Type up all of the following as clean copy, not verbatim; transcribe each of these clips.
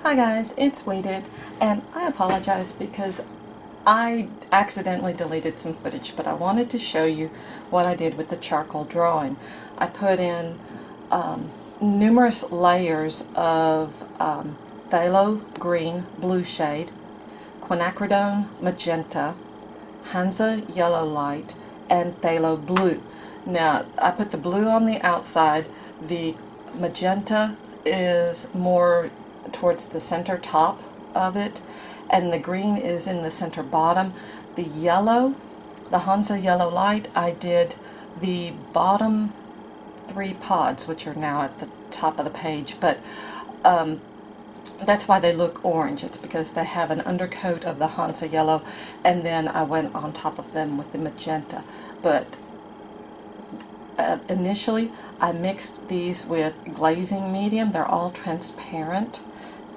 Hi guys, it's Weighted, and I apologize because I accidentally deleted some footage, but I wanted to show you what I did with the charcoal drawing. I put in numerous layers of phthalo green blue shade, quinacridone magenta, Hansa yellow light, and phthalo blue. Now, I put the blue on the outside. The magenta is more towards the center top of it, and the green is in the center bottom. The yellow, the Hansa yellow light, I did the bottom three pods, which are now at the top of the page, but that's why they look orange. It's because they have an undercoat of the Hansa yellow, and then I went on top of them with the magenta. But initially I mixed these with glazing medium. They're all transparent,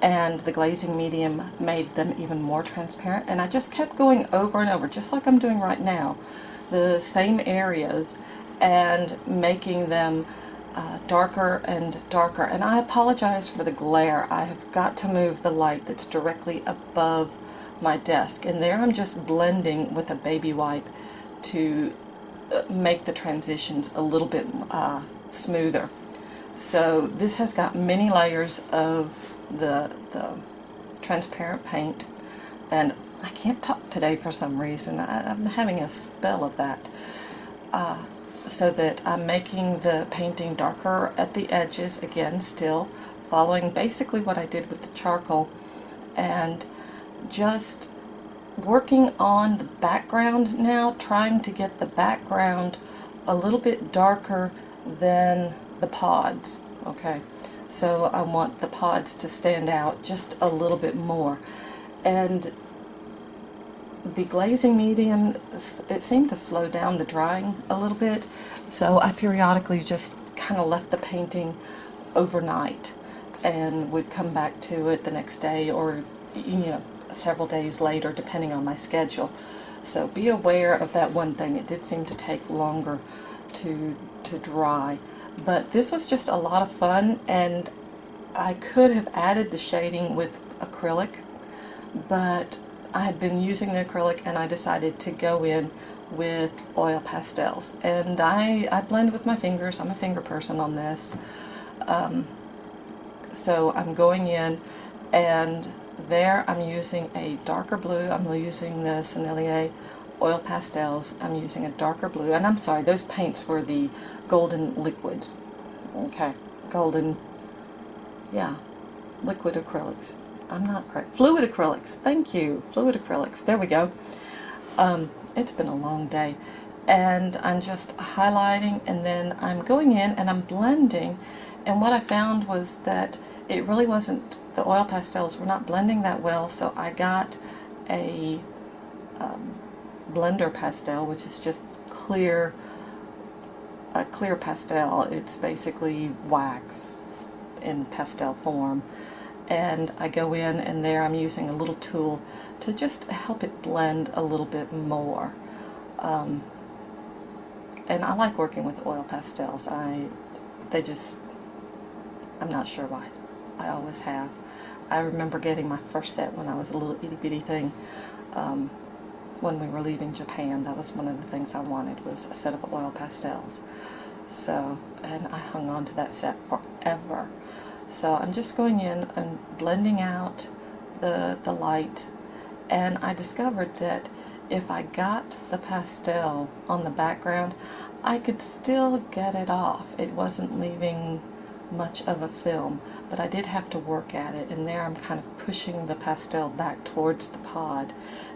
and the glazing medium made them even more transparent, and I just kept going over and over, just like I'm doing right now, the same areas, and making them darker and darker. And I apologize for the glare. I have got to move the light that's directly above my desk, and there I'm just blending with a baby wipe to make the transitions a little bit smoother. So this has got many layers of the transparent paint, and I can't talk today for some reason. I'm having a spell of that. So that I'm making the painting darker at the edges, again still following basically what I did with the charcoal, and just working on the background now, trying to get the background a little bit darker than the pods. Okay, so I want the pods to stand out just a little bit more. And the glazing medium, it seemed to slow down the drying a little bit, so I periodically just kind of left the painting overnight and would come back to it the next day, or several days later, depending on my schedule. So be aware of that one thing. It did seem to take longer to dry, but this was just a lot of fun, and I could have added the shading with acrylic, but I had been using the acrylic and I decided to go in with oil pastels, and I blend with my fingers. I'm a finger person on this. So I'm going in, and there I'm using a darker blue. I'm using the Sennelier oil pastels. I'm using a darker blue, and I'm sorry, those paints were the golden liquid. Okay, golden, yeah, liquid acrylics. I'm not correct. Fluid acrylics. Thank you. Fluid acrylics. There we go. It's been a long day, and I'm just highlighting, and then I'm going in and I'm blending, and what I found was that it really wasn't, the oil pastels were not blending that well, so I got a blender pastel, which is just clear, a clear pastel. It's basically wax in pastel form. And I go in, and there I'm using a little tool to just help it blend a little bit more. And I like working with oil pastels. I'm not sure why. I always have. I remember getting my first set when I was a little itty bitty thing. When we were leaving Japan, that was one of the things I wanted, was a set of oil pastels. So, and I hung on to that set forever. So I'm just going in and blending out the light, and I discovered that if I got the pastel on the background, I could still get it off. It wasn't leaving much of a film, but I did have to work at it, and there I'm kind of pushing the pastel back towards the pod.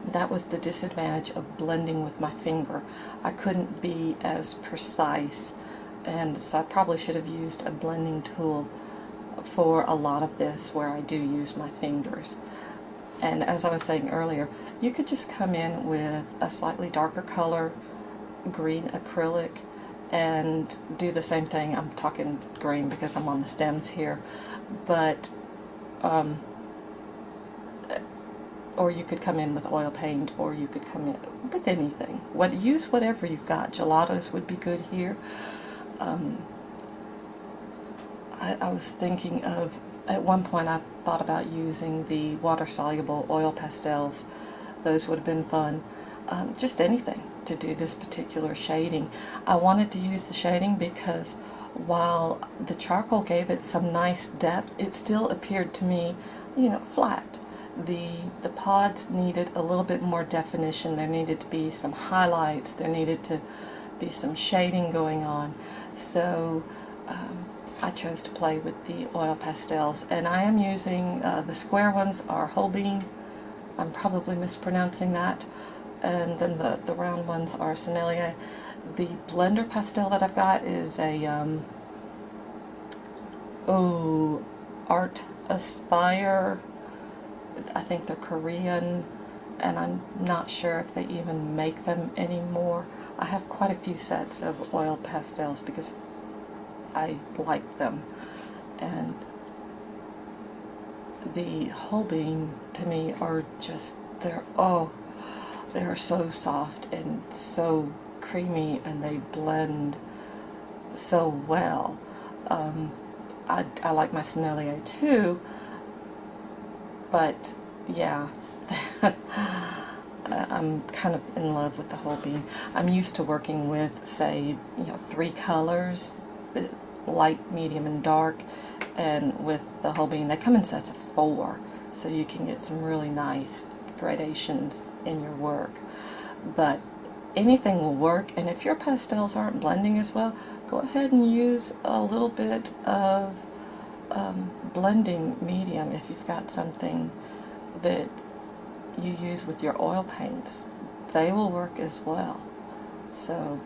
That was the disadvantage of blending with my finger. I couldn't be as precise, and so I probably should have used a blending tool for a lot of this, where I do use my fingers. And as I was saying earlier, you could just come in with a slightly darker color, green acrylic, and do the same thing. I'm talking green because I'm on the stems here, but or you could come in with oil paint, or you could come in with anything. Use whatever you've got. Gelatos would be good here. I was thinking of At one point I thought about using the water-soluble oil pastels. Those would have been fun. Just anything to do this particular shading. I wanted to use the shading because while the charcoal gave it some nice depth, it still appeared to me, flat. The pods needed a little bit more definition. There needed to be some highlights. There needed to be some shading going on. So I chose to play with the oil pastels, and I am using the square ones are Holbein. I'm probably mispronouncing that. And then the round ones are Sennelier. The blender pastel that I've got is a Art Aspire. I think they're Korean, and I'm not sure if they even make them anymore. I have quite a few sets of oil pastels because I like them, and the Holbein to me are just, they're so soft and so creamy, and they blend so well. I like my Sennelier too, but yeah, I'm kind of in love with the Holbein. I'm used to working with, say, 3 colors, light, medium, and dark, and with the Holbein they come in sets of 4, so you can get some really nice gradations in your work. But anything will work, and if your pastels aren't blending as well, go ahead and use a little bit of blending medium if you've got something that you use with your oil paints. They will work as well. So,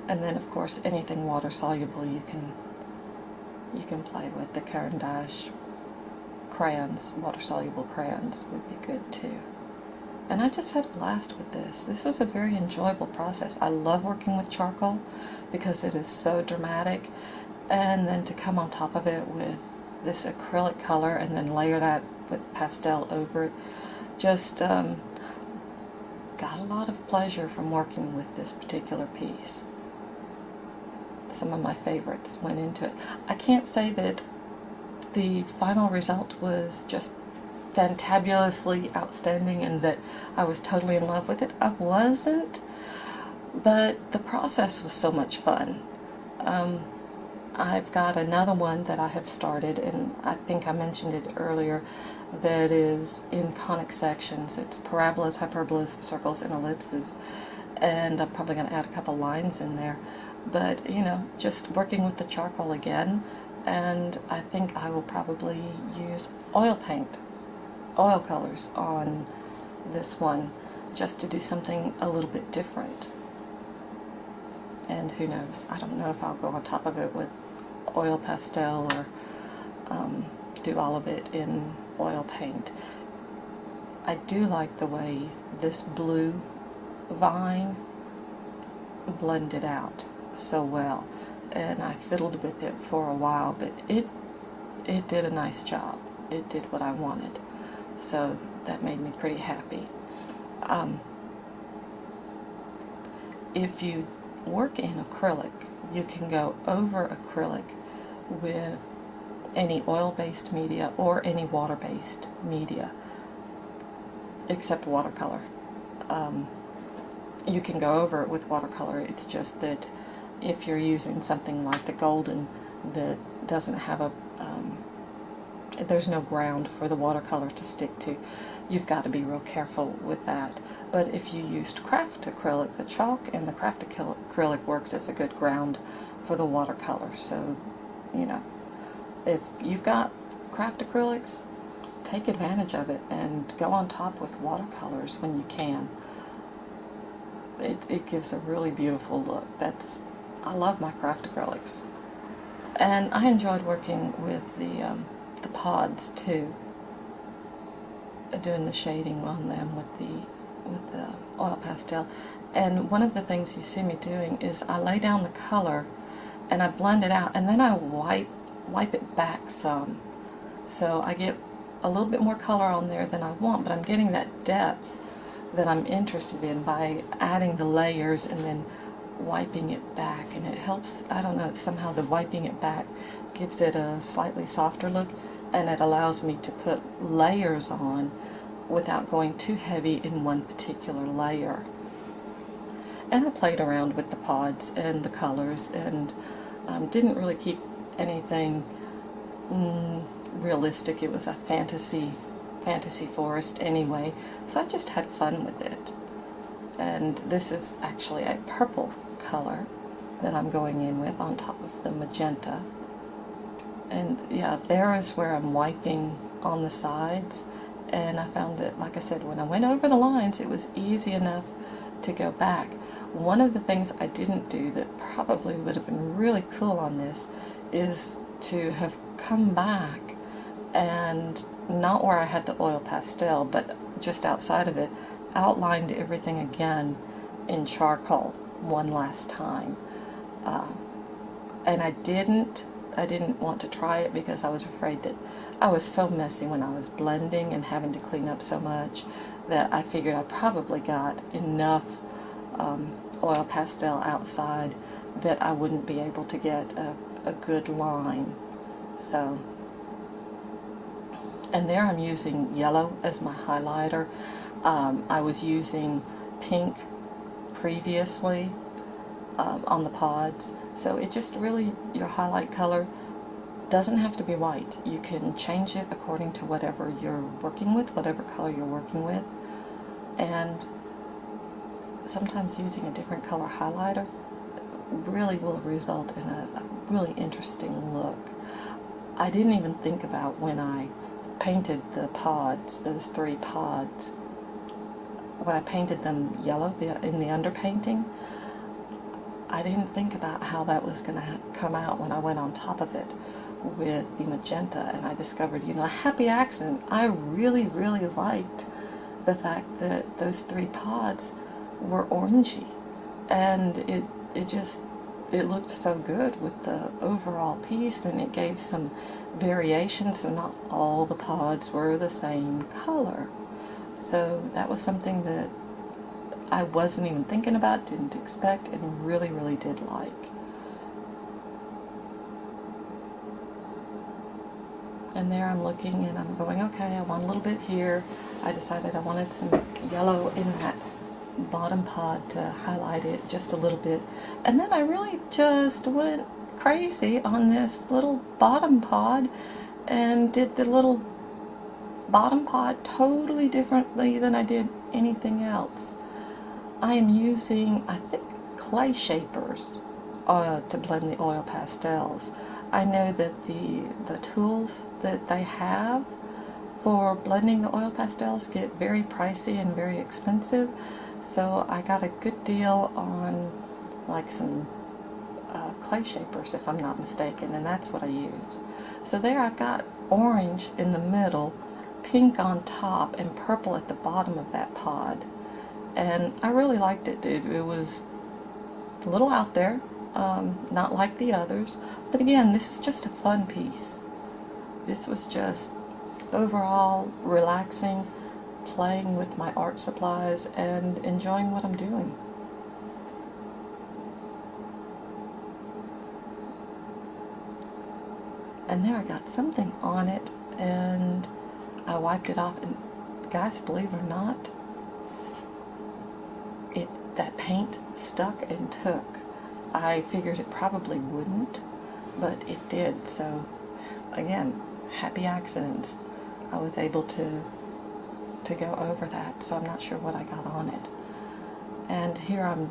and then of course anything water soluble you can play with. The Caran d'Ache crayons, water soluble crayons, would be good too. And I just had a blast with this. This was a very enjoyable process. I love working with charcoal because it is so dramatic, and then to come on top of it with this acrylic color and then layer that with pastel over it, just got a lot of pleasure from working with this particular piece. Some of my favorites went into it. I can't say that the final result was just fantabulously outstanding and that I was totally in love with it. I wasn't, but the process was so much fun. I've got another one that I have started, and I think I mentioned it earlier, that is in conic sections. It's parabolas, hyperbolas, circles, and ellipses, and I'm probably going to add a couple lines in there. But just working with the charcoal again, and I think I will probably use oil paint, oil colors on this one, just to do something a little bit different. And who knows, I don't know if I'll go on top of it with oil pastel or do all of it in oil paint. I do like the way this blue vine blended out so well, and I fiddled with it for a while, but it did a nice job. It did what I wanted, so that made me pretty happy. If you work in acrylic, you can go over acrylic with any oil-based media or any water-based media, except watercolor. You can go over it with watercolor. It's just that if you're using something like the golden that doesn't have a there's no ground for the watercolor to stick to, you've got to be real careful with that. But if you used craft acrylic, the chalk and the craft acrylic works as a good ground for the watercolor. So, if you've got craft acrylics, take advantage of it and go on top with watercolors when you can. It gives a really beautiful look. I love my craft acrylics. And I enjoyed working with the pods too, doing the shading on them with the oil pastel. And one of the things you see me doing is I lay down the color and I blend it out, and then I wipe it back some, so I get a little bit more color on there than I want, but I'm getting that depth that I'm interested in by adding the layers and then wiping it back. And it helps, I don't know, somehow the wiping it back gives it a slightly softer look. and it allows me to put layers on without going too heavy in one particular layer. And I played around with the pods and the colors, and didn't really keep anything realistic. It was a fantasy forest anyway, so I just had fun with it. And this is actually a purple color that I'm going in with on top of the magenta. And yeah, there is where I'm wiping on the sides, and I found that, like I said, when I went over the lines, it was easy enough to go back. One of the things I didn't do that probably would have been really cool on this is to have come back and, not where I had the oil pastel, but just outside of it, outlined everything again in charcoal one last time. And I didn't want to try it because I was afraid that I was so messy when I was blending and having to clean up so much that I figured I probably got enough oil pastel outside that I wouldn't be able to get a good line. So, and there I'm using yellow as my highlighter. I was using pink previously on the pods, so it just really, your highlight color doesn't have to be white. You can change it according to whatever you're working with, whatever color you're working with. And sometimes using a different color highlighter really will result in a really interesting look. I didn't even think about, when I painted the pods, those 3 pods, when I painted them yellow in the underpainting, I didn't think about how that was going to come out when I went on top of it with the magenta, and I discovered, you know, a happy accident. I really, really liked the fact that those 3 pods were orangey, and it looked so good with the overall piece, and it gave some variation, so not all the pods were the same color. So that was something that I wasn't even thinking about, didn't expect, and really, really did like. And there I'm looking and I'm going, okay, I want a little bit here. I decided I wanted some yellow in that bottom pod to highlight it just a little bit. And then I really just went crazy on this little bottom pod and did the little bottom pod totally differently than I did anything else. I am using, I think, clay shapers to blend the oil pastels. I know that the tools that they have for blending the oil pastels get very pricey and very expensive, so I got a good deal on like some clay shapers, if I'm not mistaken, and that's what I use. So there I've got orange in the middle, pink on top, and purple at the bottom of that pod. And I really liked it. It was a little out there, not like the others, but again, this is just a fun piece. This was just overall relaxing, playing with my art supplies, and enjoying what I'm doing. And there I got something on it, and I wiped it off, and guys, believe it or not, that paint stuck and took. I figured it probably wouldn't, but it did. So again, happy accidents. I was able to go over that, so I'm not sure what I got on it. And here I'm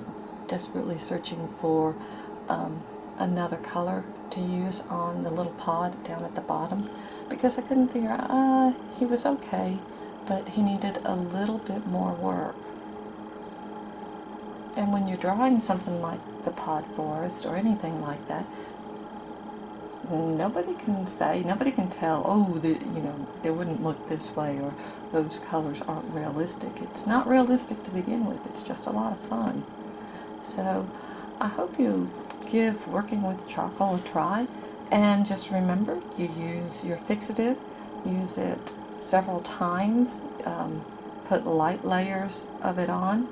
desperately searching for another color to use on the little pod down at the bottom, because I couldn't figure out, he was okay, but he needed a little bit more work. And when you're drawing something like the pod forest or anything like that, nobody can tell, oh, it wouldn't look this way, or those colors aren't realistic. It's not realistic to begin with. It's just a lot of fun. So I hope you give working with charcoal a try, and just remember, you use your fixative, use it several times, put light layers of it on,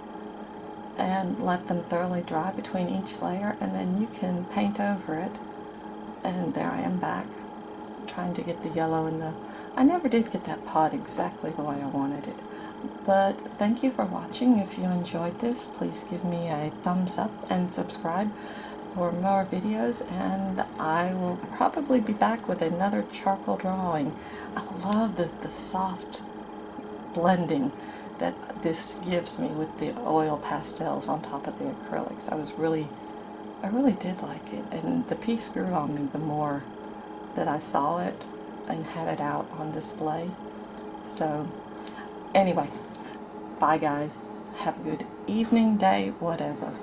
and let them thoroughly dry between each layer, and then you can paint over it. And there I am back trying to get the yellow in the... I never did get that pot exactly the way I wanted it. But thank you for watching. If you enjoyed this, please give me a thumbs up and subscribe for more videos, and I will probably be back with another charcoal drawing. I love the soft blending that this gives me with the oil pastels on top of the acrylics. I really did like it, and the piece grew on me the more that I saw it and had it out on display. So anyway, bye guys. Have a good evening, day, whatever.